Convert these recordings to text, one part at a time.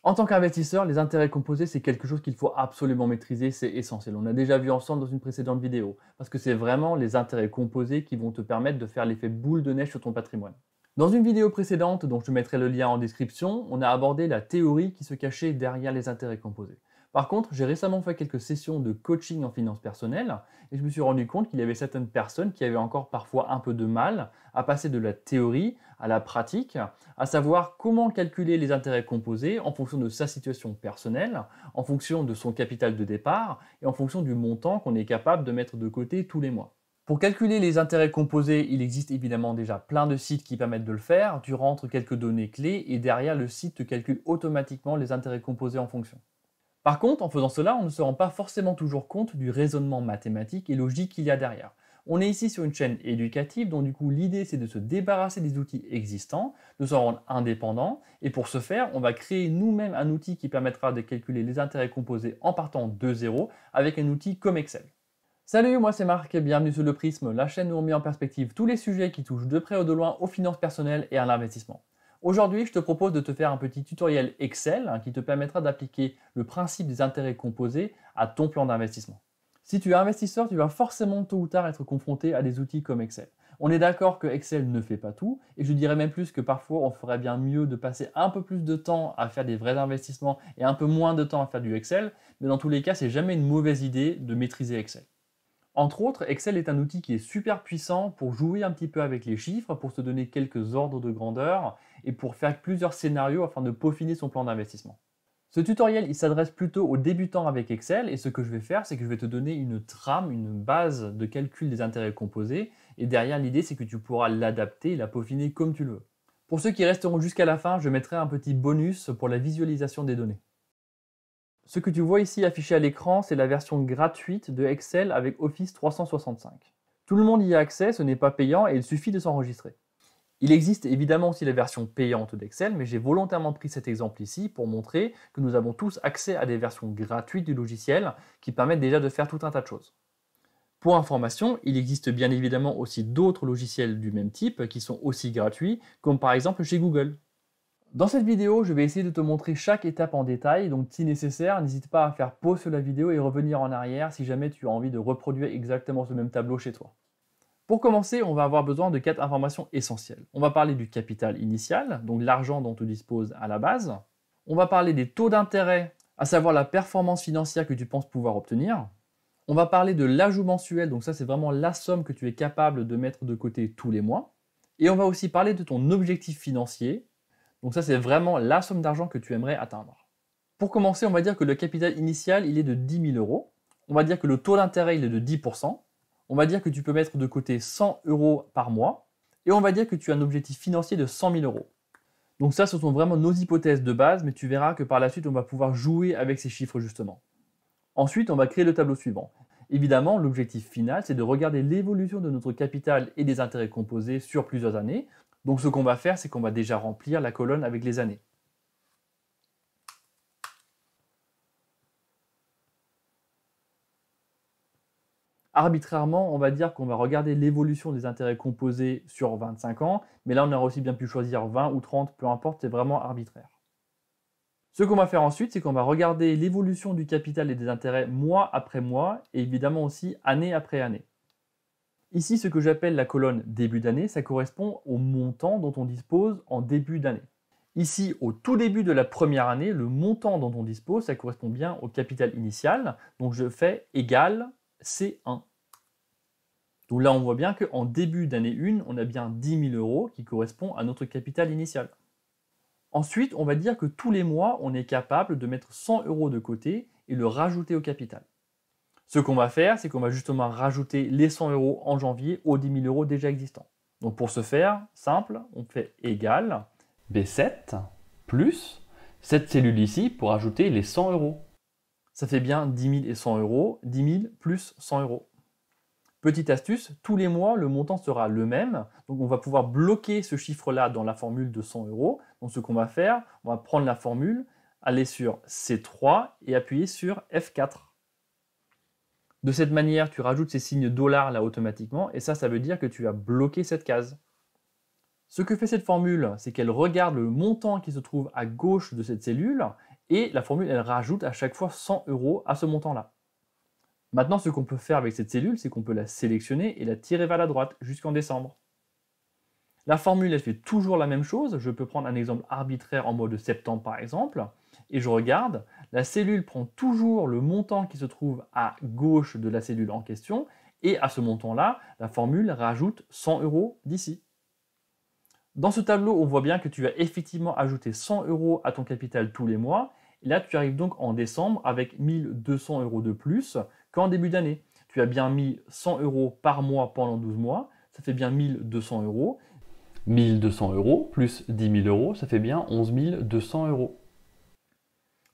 En tant qu'investisseur, les intérêts composés, c'est quelque chose qu'il faut absolument maîtriser, c'est essentiel. On a déjà vu ensemble dans une précédente vidéo, parce que c'est vraiment les intérêts composés qui vont te permettre de faire l'effet boule de neige sur ton patrimoine. Dans une vidéo précédente, dont je te mettrai le lien en description, on a abordé la théorie qui se cachait derrière les intérêts composés. Par contre, j'ai récemment fait quelques sessions de coaching en finances personnelles et je me suis rendu compte qu'il y avait certaines personnes qui avaient encore parfois un peu de mal à passer de la théorie à la pratique, à savoir comment calculer les intérêts composés en fonction de sa situation personnelle, en fonction de son capital de départ et en fonction du montant qu'on est capable de mettre de côté tous les mois. Pour calculer les intérêts composés, il existe évidemment déjà plein de sites qui permettent de le faire. Tu rentres quelques données clés et derrière le site te calcule automatiquement les intérêts composés en fonction. Par contre, en faisant cela, on ne se rend pas forcément toujours compte du raisonnement mathématique et logique qu'il y a derrière. On est ici sur une chaîne éducative, donc du coup l'idée c'est de se débarrasser des outils existants, de s'en rendre indépendant, et pour ce faire, on va créer nous-mêmes un outil qui permettra de calculer les intérêts composés en partant de zéro avec un outil comme Excel. Salut, moi c'est Marc et bienvenue sur Le Prisme, la chaîne où on met en perspective tous les sujets qui touchent de près ou de loin aux finances personnelles et à l'investissement. Aujourd'hui, je te propose de te faire un petit tutoriel Excel qui te permettra d'appliquer le principe des intérêts composés à ton plan d'investissement. Si tu es investisseur, tu vas forcément tôt ou tard être confronté à des outils comme Excel. On est d'accord que Excel ne fait pas tout, et je dirais même plus que parfois on ferait bien mieux de passer un peu plus de temps à faire des vrais investissements et un peu moins de temps à faire du Excel, mais dans tous les cas, c'est jamais une mauvaise idée de maîtriser Excel. Entre autres, Excel est un outil qui est super puissant pour jouer un petit peu avec les chiffres, pour se donner quelques ordres de grandeur et pour faire plusieurs scénarios afin de peaufiner son plan d'investissement. Ce tutoriel, il s'adresse plutôt aux débutants avec Excel et ce que je vais faire, c'est que je vais te donner une trame, une base de calcul des intérêts composés et derrière l'idée, c'est que tu pourras l'adapter et la peaufiner comme tu le veux. Pour ceux qui resteront jusqu'à la fin, je mettrai un petit bonus pour la visualisation des données. Ce que tu vois ici affiché à l'écran, c'est la version gratuite de Excel avec Office 365. Tout le monde y a accès, ce n'est pas payant et il suffit de s'enregistrer. Il existe évidemment aussi la version payante d'Excel, mais j'ai volontairement pris cet exemple ici pour montrer que nous avons tous accès à des versions gratuites du logiciel qui permettent déjà de faire tout un tas de choses. Pour information, il existe bien évidemment aussi d'autres logiciels du même type qui sont aussi gratuits, comme par exemple chez Google. Dans cette vidéo, je vais essayer de te montrer chaque étape en détail, donc si nécessaire, n'hésite pas à faire pause sur la vidéo et revenir en arrière si jamais tu as envie de reproduire exactement ce même tableau chez toi. Pour commencer, on va avoir besoin de 4 informations essentielles. On va parler du capital initial, donc l'argent dont tu disposes à la base. On va parler des taux d'intérêt, à savoir la performance financière que tu penses pouvoir obtenir. On va parler de l'ajout mensuel, donc ça c'est vraiment la somme que tu es capable de mettre de côté tous les mois. Et on va aussi parler de ton objectif financier. Donc ça, c'est vraiment la somme d'argent que tu aimerais atteindre. Pour commencer, on va dire que le capital initial, il est de 10 000 euros. On va dire que le taux d'intérêt, il est de 10%. On va dire que tu peux mettre de côté 100 euros par mois. Et on va dire que tu as un objectif financier de 100 000 euros. Donc ça, ce sont vraiment nos hypothèses de base, mais tu verras que par la suite, on va pouvoir jouer avec ces chiffres justement. Ensuite, on va créer le tableau suivant. Évidemment, l'objectif final, c'est de regarder l'évolution de notre capital et des intérêts composés sur plusieurs années. Donc ce qu'on va faire, c'est qu'on va déjà remplir la colonne avec les années. Arbitrairement, on va dire qu'on va regarder l'évolution des intérêts composés sur 25 ans, mais là on aurait aussi bien pu choisir 20 ou 30, peu importe, c'est vraiment arbitraire. Ce qu'on va faire ensuite, c'est qu'on va regarder l'évolution du capital et des intérêts mois après mois, et évidemment aussi année après année. Ici, ce que j'appelle la colonne début d'année, ça correspond au montant dont on dispose en début d'année. Ici, au tout début de la première année, le montant dont on dispose, ça correspond bien au capital initial. Donc je fais égal C1. Donc là, on voit bien qu'en début d'année 1, on a bien 10 000 euros qui correspond à notre capital initial. Ensuite, on va dire que tous les mois, on est capable de mettre 100 euros de côté et le rajouter au capital. Ce qu'on va faire, c'est qu'on va justement rajouter les 100 euros en janvier aux 10 000 euros déjà existants. Donc pour ce faire, simple, on fait égal B7 plus cette cellule ici pour ajouter les 100 euros. Ça fait bien 10 000 et 100 euros, 10 000 plus 100 euros. Petite astuce, tous les mois, le montant sera le même. Donc on va pouvoir bloquer ce chiffre-là dans la formule de 100 euros. Donc ce qu'on va faire, on va prendre la formule, aller sur C3 et appuyer sur F4. De cette manière, tu rajoutes ces signes $ là automatiquement et ça veut dire que tu as bloqué cette case. Ce que fait cette formule, c'est qu'elle regarde le montant qui se trouve à gauche de cette cellule Et la formule, elle rajoute à chaque fois 100 € à ce montant-là. Maintenant, ce qu'on peut faire avec cette cellule, c'est qu'on peut la sélectionner et la tirer vers la droite jusqu'en décembre. La formule, elle fait toujours la même chose. Je peux prendre un exemple arbitraire en mois de septembre par exemple, et je regarde. La cellule prend toujours le montant qui se trouve à gauche de la cellule en question, et à ce montant-là, la formule rajoute 100 € d'ici. Dans ce tableau, on voit bien que tu as effectivement ajouté 100 € à ton capital tous les mois. Et là, tu arrives donc en décembre avec 1200 € de plus qu'en début d'année. Tu as bien mis 100 € par mois pendant 12 mois. Ça fait bien 1200 €. 1200 € plus 10 000 €, ça fait bien 11 200 €.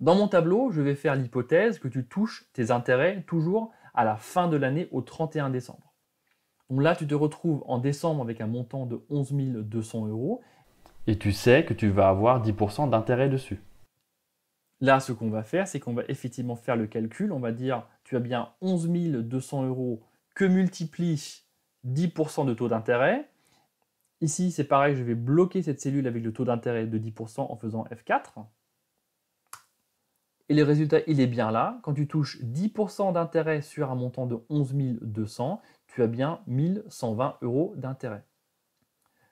Dans mon tableau, je vais faire l'hypothèse que tu touches tes intérêts toujours à la fin de l'année au 31 décembre. Donc là, tu te retrouves en décembre avec un montant de 11 200 €. Et tu sais que tu vas avoir 10% d'intérêt dessus. Là, ce qu'on va faire, c'est qu'on va effectivement faire le calcul. On va dire, tu as bien 11 200 € que multiplie 10% de taux d'intérêt. Ici, c'est pareil, je vais bloquer cette cellule avec le taux d'intérêt de 10% en faisant F4. Et le résultat, il est bien là. Quand tu touches 10% d'intérêt sur un montant de 11 200, tu as bien 1120 € d'intérêt.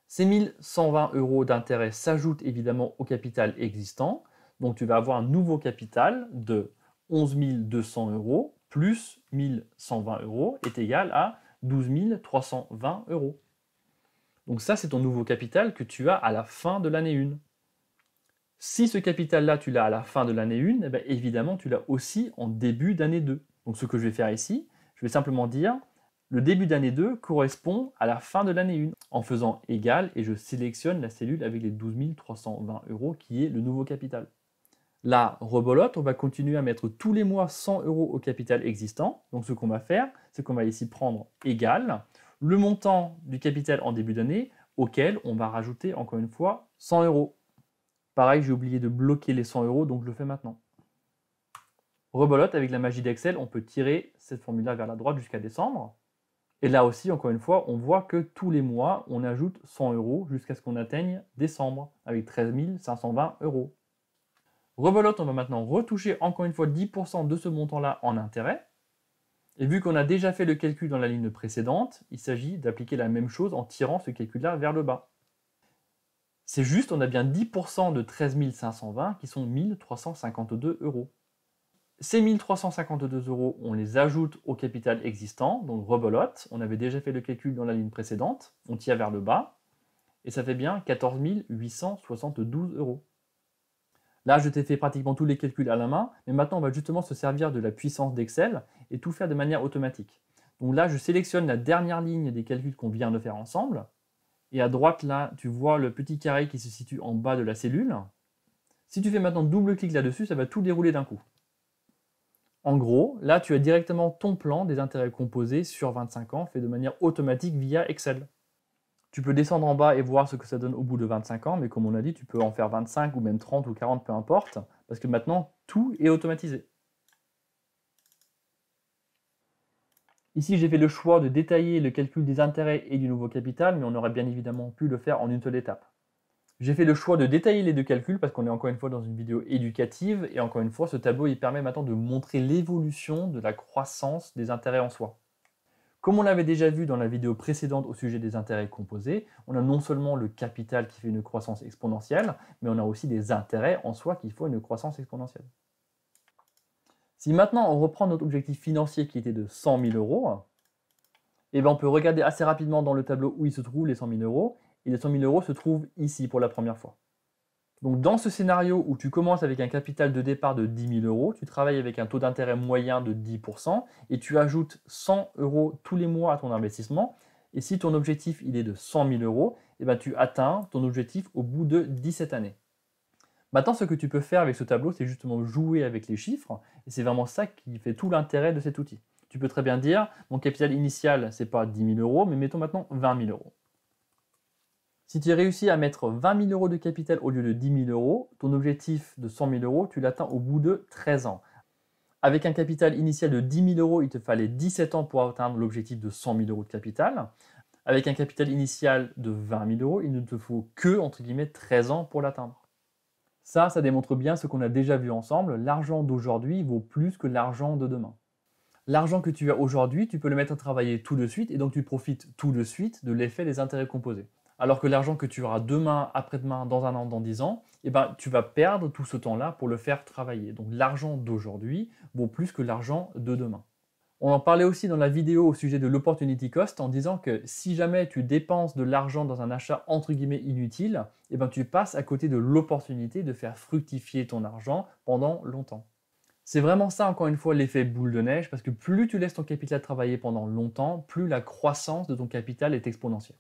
Ces 1120 € d'intérêt s'ajoutent évidemment au capital existant. Donc tu vas avoir un nouveau capital de 11 200 € plus 1120 € est égal à 12 320 €. Donc ça, c'est ton nouveau capital que tu as à la fin de l'année 1. Si ce capital-là, tu l'as à la fin de l'année 1, eh bien, évidemment, tu l'as aussi en début d'année 2. Donc ce que je vais faire ici, je vais simplement dire le début d'année 2 correspond à la fin de l'année 1 en faisant égal et je sélectionne la cellule avec les 12 320 € qui est le nouveau capital. Là, rebolote, on va continuer à mettre tous les mois 100 € au capital existant. Donc ce qu'on va faire, c'est qu'on va ici prendre égal le montant du capital en début d'année auquel on va rajouter encore une fois 100 €. Pareil, j'ai oublié de bloquer les 100 €, donc je le fais maintenant. Rebolote, avec la magie d'Excel, on peut tirer cette formule-là vers la droite jusqu'à décembre. Et là aussi, encore une fois, on voit que tous les mois, on ajoute 100 € jusqu'à ce qu'on atteigne décembre, avec 13 520 €. Rebelote, on va maintenant retoucher encore une fois 10% de ce montant-là en intérêt. Et vu qu'on a déjà fait le calcul dans la ligne précédente, il s'agit d'appliquer la même chose en tirant ce calcul-là vers le bas. C'est juste, on a bien 10% de 13 520 qui sont 1352 €. Ces 1352 €, on les ajoute au capital existant, donc rebelote. On avait déjà fait le calcul dans la ligne précédente, on tire vers le bas, et ça fait bien 14 872 €. Là, je t'ai fait pratiquement tous les calculs à la main, mais maintenant, on va justement se servir de la puissance d'Excel et tout faire de manière automatique. Donc là, je sélectionne la dernière ligne des calculs qu'on vient de faire ensemble. Et à droite, là, tu vois le petit carré qui se situe en bas de la cellule. Si tu fais maintenant double-clic là-dessus, ça va tout dérouler d'un coup. En gros, là, tu as directement ton plan des intérêts composés sur 25 ans fait de manière automatique via Excel. Tu peux descendre en bas et voir ce que ça donne au bout de 25 ans, mais comme on a dit, tu peux en faire 25 ou même 30 ou 40, peu importe, parce que maintenant, tout est automatisé. Ici, j'ai fait le choix de détailler le calcul des intérêts et du nouveau capital, mais on aurait bien évidemment pu le faire en une seule étape. J'ai fait le choix de détailler les deux calculs parce qu'on est encore une fois dans une vidéo éducative, et encore une fois, ce tableau il permet maintenant de montrer l'évolution de la croissance des intérêts en soi. Comme on l'avait déjà vu dans la vidéo précédente au sujet des intérêts composés, on a non seulement le capital qui fait une croissance exponentielle, mais on a aussi des intérêts en soi qui font une croissance exponentielle. Si maintenant on reprend notre objectif financier qui était de 100 000 €, eh bien on peut regarder assez rapidement dans le tableau où il se trouve les 100 000 €, et les 100 000 € se trouvent ici pour la première fois. Donc dans ce scénario où tu commences avec un capital de départ de 10 000 €, tu travailles avec un taux d'intérêt moyen de 10% et tu ajoutes 100 € tous les mois à ton investissement. Et si ton objectif il est de 100 000 €, eh bien, tu atteins ton objectif au bout de 17 années. Maintenant, ce que tu peux faire avec ce tableau, c'est justement jouer avec les chiffres. Et c'est vraiment ça qui fait tout l'intérêt de cet outil. Tu peux très bien dire, mon capital initial, ce n'est pas 10 000 €, mais mettons maintenant 20 000 €. Si tu réussis à mettre 20 000 € de capital au lieu de 10 000 €, ton objectif de 100 000 €, tu l'atteins au bout de 13 ans. Avec un capital initial de 10 000 €, il te fallait 17 ans pour atteindre l'objectif de 100 000 € de capital. Avec un capital initial de 20 000 €, il ne te faut que, entre guillemets, 13 ans pour l'atteindre. Ça démontre bien ce qu'on a déjà vu ensemble, l'argent d'aujourd'hui vaut plus que l'argent de demain. L'argent que tu as aujourd'hui, tu peux le mettre à travailler tout de suite et donc tu profites tout de suite de l'effet des intérêts composés. Alors que l'argent que tu auras demain, après-demain, dans un an, dans 10 ans, eh ben, tu vas perdre tout ce temps-là pour le faire travailler. Donc l'argent d'aujourd'hui vaut plus que l'argent de demain. On en parlait aussi dans la vidéo au sujet de l'opportunity cost en disant que si jamais tu dépenses de l'argent dans un achat entre guillemets inutile, eh ben, tu passes à côté de l'opportunité de faire fructifier ton argent pendant longtemps. C'est vraiment ça, encore une fois, l'effet boule de neige, parce que plus tu laisses ton capital travailler pendant longtemps, plus la croissance de ton capital est exponentielle.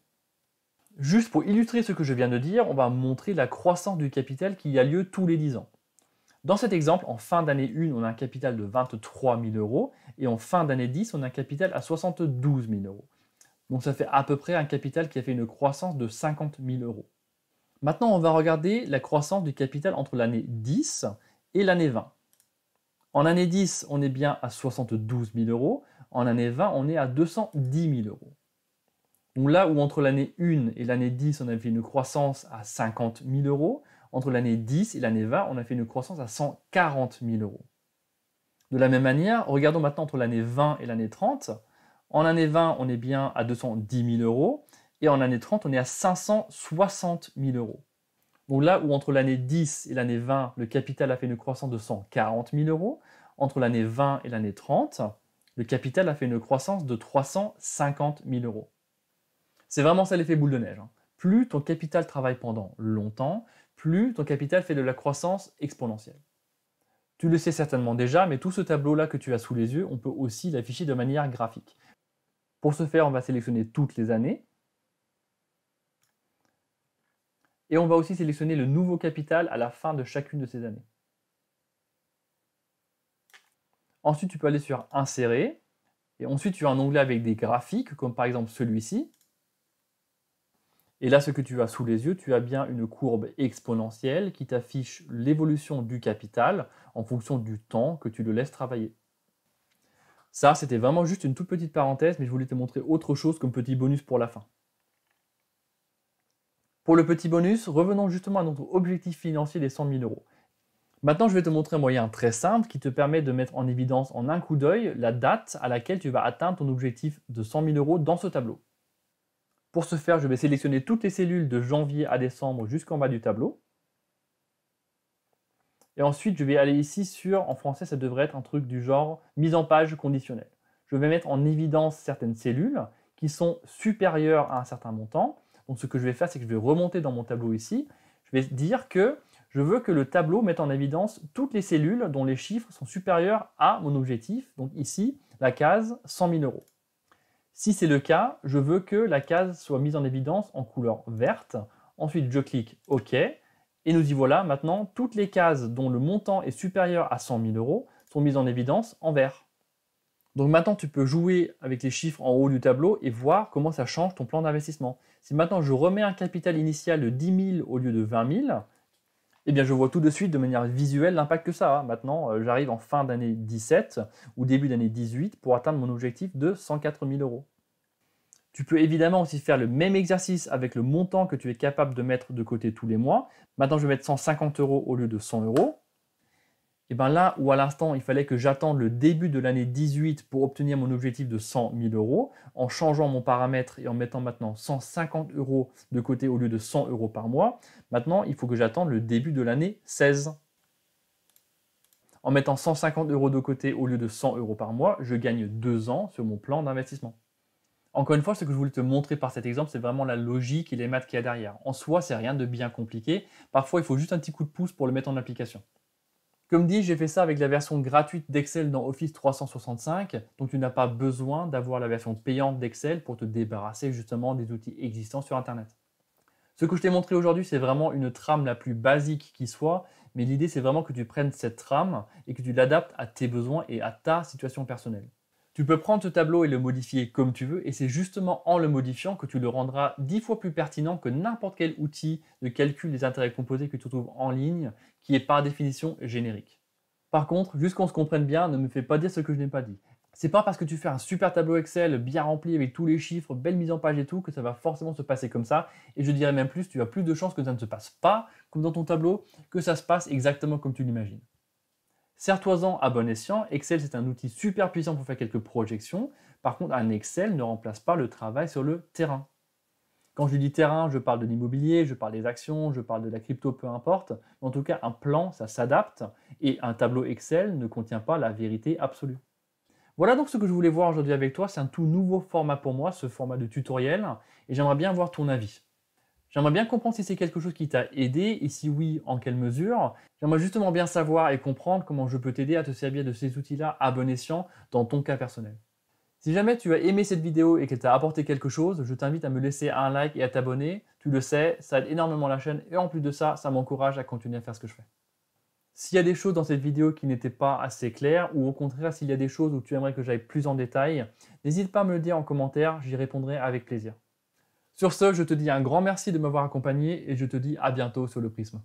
Juste pour illustrer ce que je viens de dire, on va montrer la croissance du capital qui a lieu tous les 10 ans. Dans cet exemple, en fin d'année 1, on a un capital de 23 000 euros, et en fin d'année 10, on a un capital à 72 000 euros. Donc ça fait à peu près un capital qui a fait une croissance de 50 000 euros. Maintenant, on va regarder la croissance du capital entre l'année 10 et l'année 20. En année 10, on est bien à 72 000 euros. En année 20, on est à 210 000 euros. Donc là où entre l'année 1 et l'année 10, on a fait une croissance à 50 000 euros, entre l'année 10 et l'année 20, on a fait une croissance à 140 000 euros. De la même manière, regardons maintenant entre l'année 20 et l'année 30. En année 20, on est bien à 210 000 euros. Et en année 30, on est à 560 000 euros. Donc là où entre l'année 10 et l'année 20, le capital a fait une croissance de 140 000 euros, entre l'année 20 et l'année 30, le capital a fait une croissance de 350 000 euros. C'est vraiment ça l'effet boule de neige. Plus ton capital travaille pendant longtemps, plus ton capital fait de la croissance exponentielle. Tu le sais certainement déjà, mais tout ce tableau-là que tu as sous les yeux, on peut aussi l'afficher de manière graphique. Pour ce faire, on va sélectionner toutes les années. Et on va aussi sélectionner le nouveau capital à la fin de chacune de ces années. Ensuite, tu peux aller sur Insérer. Et ensuite, tu as un onglet avec des graphiques, comme par exemple celui-ci. Et là, ce que tu as sous les yeux, tu as bien une courbe exponentielle qui t'affiche l'évolution du capital en fonction du temps que tu le laisses travailler. Ça, c'était vraiment juste une toute petite parenthèse, mais je voulais te montrer autre chose comme petit bonus pour la fin. Pour le petit bonus, revenons justement à notre objectif financier des 100 000 euros. Maintenant, je vais te montrer un moyen très simple qui te permet de mettre en évidence en un coup d'œil la date à laquelle tu vas atteindre ton objectif de 100 000 euros dans ce tableau. Pour ce faire, je vais sélectionner toutes les cellules de janvier à décembre jusqu'en bas du tableau. Et ensuite, je vais aller ici sur, en français, ça devrait être un truc du genre mise en page conditionnelle. Je vais mettre en évidence certaines cellules qui sont supérieures à un certain montant. Donc ce que je vais faire, c'est que je vais remonter dans mon tableau ici. Je vais dire que je veux que le tableau mette en évidence toutes les cellules dont les chiffres sont supérieurs à mon objectif. Donc ici, la case 100 000 euros. Si c'est le cas, je veux que la case soit mise en évidence en couleur verte. Ensuite, je clique OK. Et nous y voilà, maintenant, toutes les cases dont le montant est supérieur à 100 000 euros sont mises en évidence en vert. Donc maintenant, tu peux jouer avec les chiffres en haut du tableau et voir comment ça change ton plan d'investissement. Si maintenant je remets un capital initial de 10 000 au lieu de 20 000, eh bien je vois tout de suite de manière visuelle l'impact que ça a. Maintenant, j'arrive en fin d'année 17 ou début d'année 18 pour atteindre mon objectif de 104 000 euros. Tu peux évidemment aussi faire le même exercice avec le montant que tu es capable de mettre de côté tous les mois. Maintenant, je vais mettre 150 euros au lieu de 100 euros. Et bien là où à l'instant il fallait que j'attende le début de l'année 18 pour obtenir mon objectif de 100 000 euros, en changeant mon paramètre et en mettant maintenant 150 euros de côté au lieu de 100 euros par mois, maintenant il faut que j'attende le début de l'année 16. En mettant 150 euros de côté au lieu de 100 euros par mois, je gagne 2 ans sur mon plan d'investissement. Encore une fois, ce que je voulais te montrer par cet exemple, c'est vraiment la logique et les maths qu'il y a derrière. En soi, c'est rien de bien compliqué. Parfois, il faut juste un petit coup de pouce pour le mettre en application. Comme dit, j'ai fait ça avec la version gratuite d'Excel dans Office 365, donc tu n'as pas besoin d'avoir la version payante d'Excel pour te débarrasser justement des outils existants sur Internet. Ce que je t'ai montré aujourd'hui, c'est vraiment une trame la plus basique qui soit, mais l'idée c'est vraiment que tu prennes cette trame et que tu l'adaptes à tes besoins et à ta situation personnelle. Tu peux prendre ce tableau et le modifier comme tu veux, et c'est justement en le modifiant que tu le rendras 10 fois plus pertinent que n'importe quel outil de calcul des intérêts composés que tu trouves en ligne, qui est par définition générique. Par contre, juste qu'on se comprenne bien, ne me fais pas dire ce que je n'ai pas dit. C'est pas parce que tu fais un super tableau Excel bien rempli avec tous les chiffres, belle mise en page et tout, que ça va forcément se passer comme ça. Et je dirais même plus, tu as plus de chances que ça ne se passe pas comme dans ton tableau, que ça se passe exactement comme tu l'imagines. Serre-toi-en à bon escient, Excel c'est un outil super puissant pour faire quelques projections. Par contre, un Excel ne remplace pas le travail sur le terrain. Quand je dis terrain, je parle de l'immobilier, je parle des actions, je parle de la crypto, peu importe. En tout cas, un plan, ça s'adapte et un tableau Excel ne contient pas la vérité absolue. Voilà donc ce que je voulais voir aujourd'hui avec toi. C'est un tout nouveau format pour moi, ce format de tutoriel, et j'aimerais bien avoir ton avis. J'aimerais bien comprendre si c'est quelque chose qui t'a aidé et si oui, en quelle mesure. J'aimerais justement bien savoir et comprendre comment je peux t'aider à te servir de ces outils-là à bon escient dans ton cas personnel. Si jamais tu as aimé cette vidéo et qu'elle t'a apporté quelque chose, je t'invite à me laisser un like et à t'abonner. Tu le sais, ça aide énormément la chaîne et en plus de ça, ça m'encourage à continuer à faire ce que je fais. S'il y a des choses dans cette vidéo qui n'étaient pas assez claires ou au contraire s'il y a des choses où tu aimerais que j'aille plus en détail, n'hésite pas à me le dire en commentaire, j'y répondrai avec plaisir. Sur ce, je te dis un grand merci de m'avoir accompagné et je te dis à bientôt sur le Prisme.